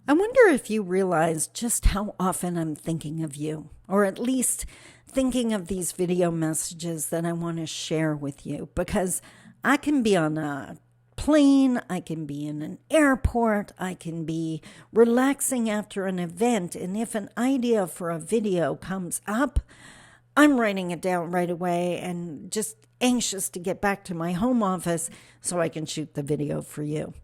I wonder if you realize just how often I'm thinking of you, or at least thinking of these video messages that I want to share with you, because I can be on a plane, I can be in an airport, I can be relaxing after an event, and if an idea for a video comes up, I'm writing it down right away and just anxious to get back to my home office so I can shoot the video for you.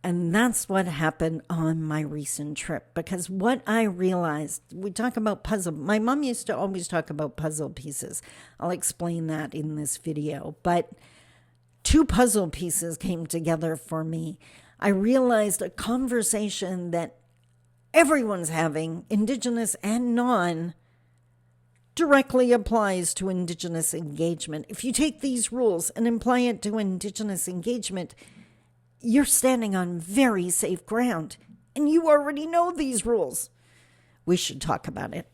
And that's what happened on my recent trip, because what I realized, we talk about puzzle. My mom used to always talk about puzzle pieces. I'll explain that in this video. But two puzzle pieces came together for me. I realized a conversation that everyone's having, Indigenous and non, directly applies to Indigenous engagement. If you take these rules and apply it to Indigenous engagement, you're standing on very safe ground, and you already know these rules. We should talk about it.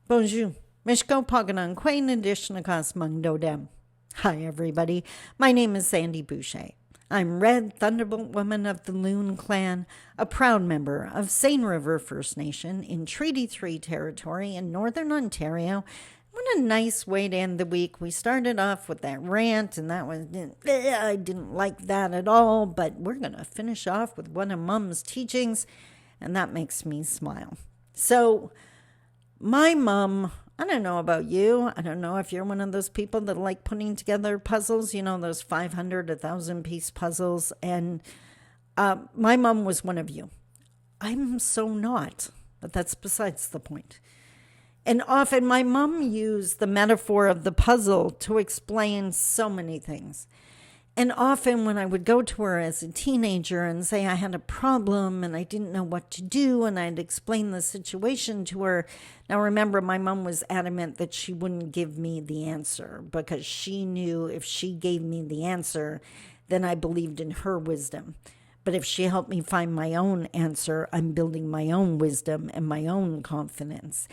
Bonjour. Mishko Paganan Quain Adishnakas Mungdodem. Hi, everybody. My name is Sandy Boucher. I'm Red Thunderbolt Woman of the Loon Clan, a proud member of Seine River First Nation in Treaty 3 territory in Northern Ontario. What a nice way to end the week. We started off with that rant, and that was, I didn't like that at all, but we're going to finish off with one of Mom's teachings, and that makes me smile. So, my mom, I don't know about you. I don't know if you're one of those people that like putting together puzzles, you know, those 500, 1,000-piece puzzles. And my mom was one of you. I'm so not, but that's besides the point. And often my mom used the metaphor of the puzzle to explain so many things. And often when I would go to her as a teenager and say I had a problem and I didn't know what to do, and I'd explain the situation to her. Now remember, my mom was adamant that she wouldn't give me the answer, because she knew if she gave me the answer, then I believed in her wisdom. But if she helped me find my own answer, I'm building my own wisdom and my own confidence.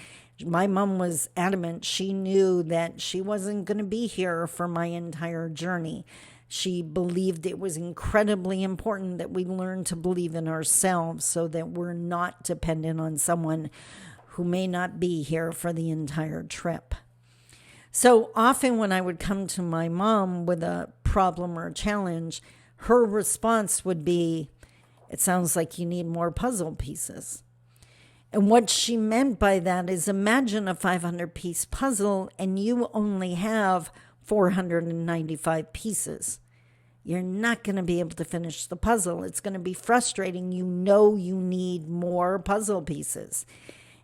My mom was adamant. She knew that she wasn't going to be here for my entire journey. She believed it was incredibly important that we learn to believe in ourselves so that we're not dependent on someone who may not be here for the entire trip. So often when I would come to my mom with a problem or a challenge, her response would be, "It sounds like you need more puzzle pieces." And what she meant by that is, imagine a 500-piece puzzle and you only have 495 pieces. You're not going to be able to finish the puzzle. It's going to be frustrating. You know you need more puzzle pieces.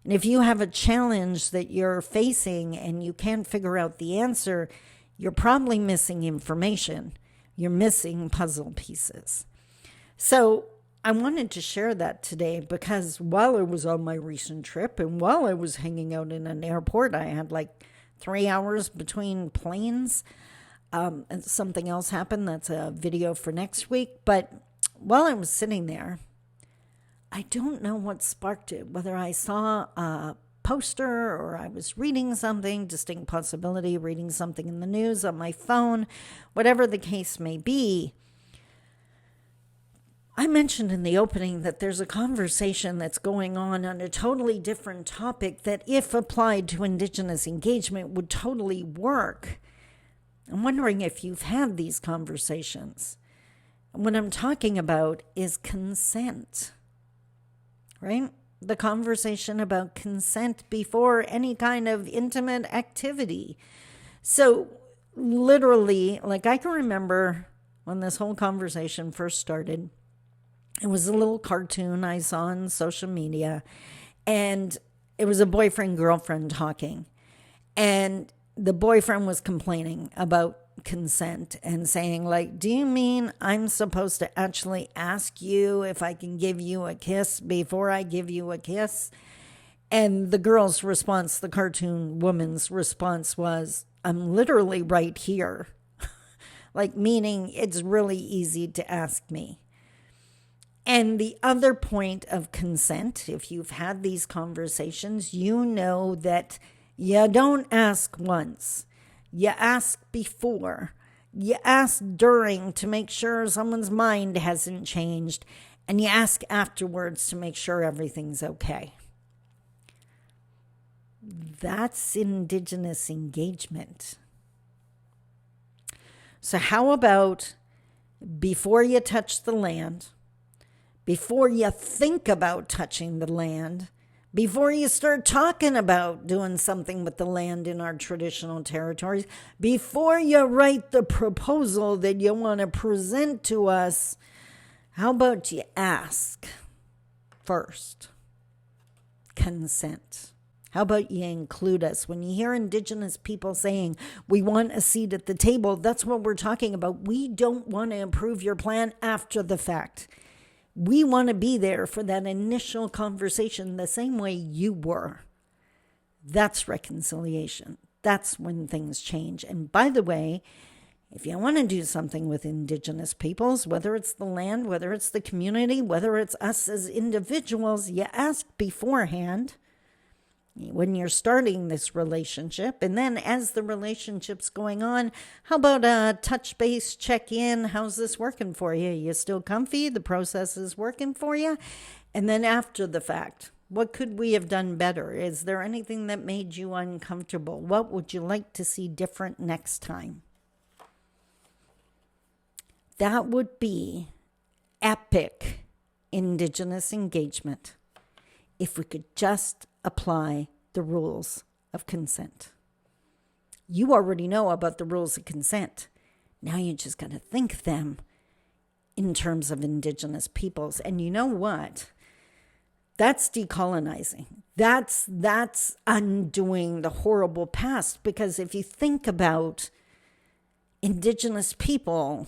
And if you have a challenge that you're facing and you can't figure out the answer, you're probably missing information. You're missing puzzle pieces. So I wanted to share that today because while I was on my recent trip and while I was hanging out in an airport, I had like 3 hours between planes. And something else happened. That's a video for next week. But while I was sitting there, I don't know what sparked it, whether I saw a poster or I was reading something, distinct possibility, reading something in the news on my phone, whatever the case may be. I mentioned in the opening that there's a conversation that's going on a totally different topic that, if applied to Indigenous engagement, would totally work. I'm wondering if you've had these conversations. What I'm talking about is consent, right? The conversation about consent before any kind of intimate activity. So literally, like, I can remember when this whole conversation first started, it was a little cartoon I saw on social media, and it was a boyfriend-girlfriend talking. And the boyfriend was complaining about consent and saying, like, do you mean I'm supposed to actually ask you if I can give you a kiss before I give you a kiss? And the girl's response, the cartoon woman's response was, I'm literally right here. Like, meaning it's really easy to ask me. And the other point of consent, if you've had these conversations, you know that you don't ask once. You ask before. You ask during to make sure someone's mind hasn't changed. And you ask afterwards to make sure everything's okay. That's Indigenous engagement. So how about before you touch the land, before you think about touching the land, before you start talking about doing something with the land in our traditional territories, before you write the proposal that you want to present to us, how about you ask first? Consent. How about you include us? When you hear Indigenous people saying, we want a seat at the table, that's what we're talking about. We don't want to improve your plan after the fact. We want to be there for that initial conversation the same way you were. That's reconciliation. That's when things change. And by the way, if you want to do something with Indigenous peoples, whether it's the land, whether it's the community, whether it's us as individuals, you ask beforehand when you're starting this relationship. And then as the relationship's going on, how about a touch base, check in? How's this working for you? You still comfy? The process is working for you? And then after the fact, what could we have done better? Is there anything that made you uncomfortable? What would you like to see different next time? That would be epic Indigenous engagement if we could just apply the rules of consent. You already know about the rules of consent. Now you just got to think them in terms of Indigenous peoples. And you know what? That's decolonizing. That's undoing the horrible past. Because if you think about Indigenous people,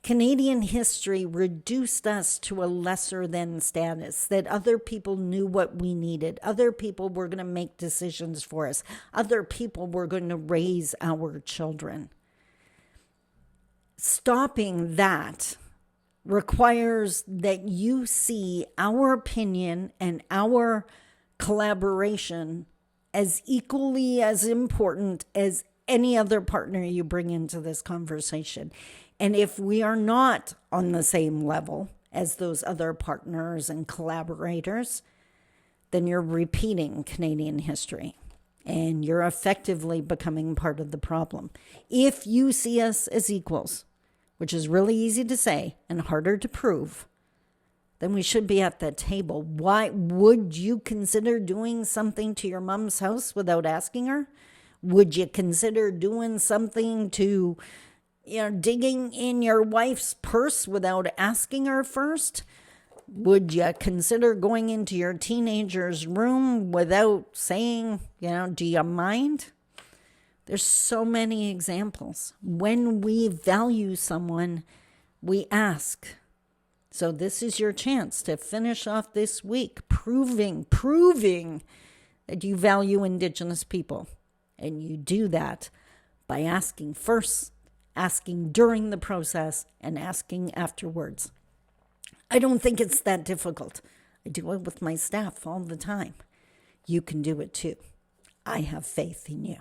Canadian history reduced us to a lesser than status, that other people knew what we needed. Other people were going to make decisions for us. Other people were going to raise our children. Stopping that requires that you see our opinion and our collaboration as equally as important as any other partner you bring into this conversation. And if we are not on the same level as those other partners and collaborators, then you're repeating Canadian history and you're effectively becoming part of the problem. If you see us as equals, which is really easy to say and harder to prove, then we should be at that table. Why would you consider doing something to your mom's house without asking her? Would you consider doing something to digging in your wife's purse without asking her first? Would you consider going into your teenager's room without saying, do you mind? There's so many examples. When we value someone, we ask. So this is your chance to finish off this week proving that you value Indigenous people. And you do that by asking first, asking during the process, and asking afterwards. I don't think it's that difficult. I do it with my staff all the time. You can do it too. I have faith in you.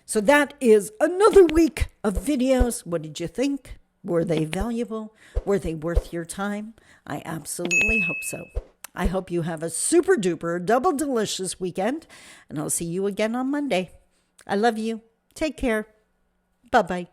So that is another week of videos. What did you think? Were they valuable? Were they worth your time? I absolutely hope so. I hope you have a super duper double delicious weekend, and I'll see you again on Monday. I love you. Take care. Bye-bye.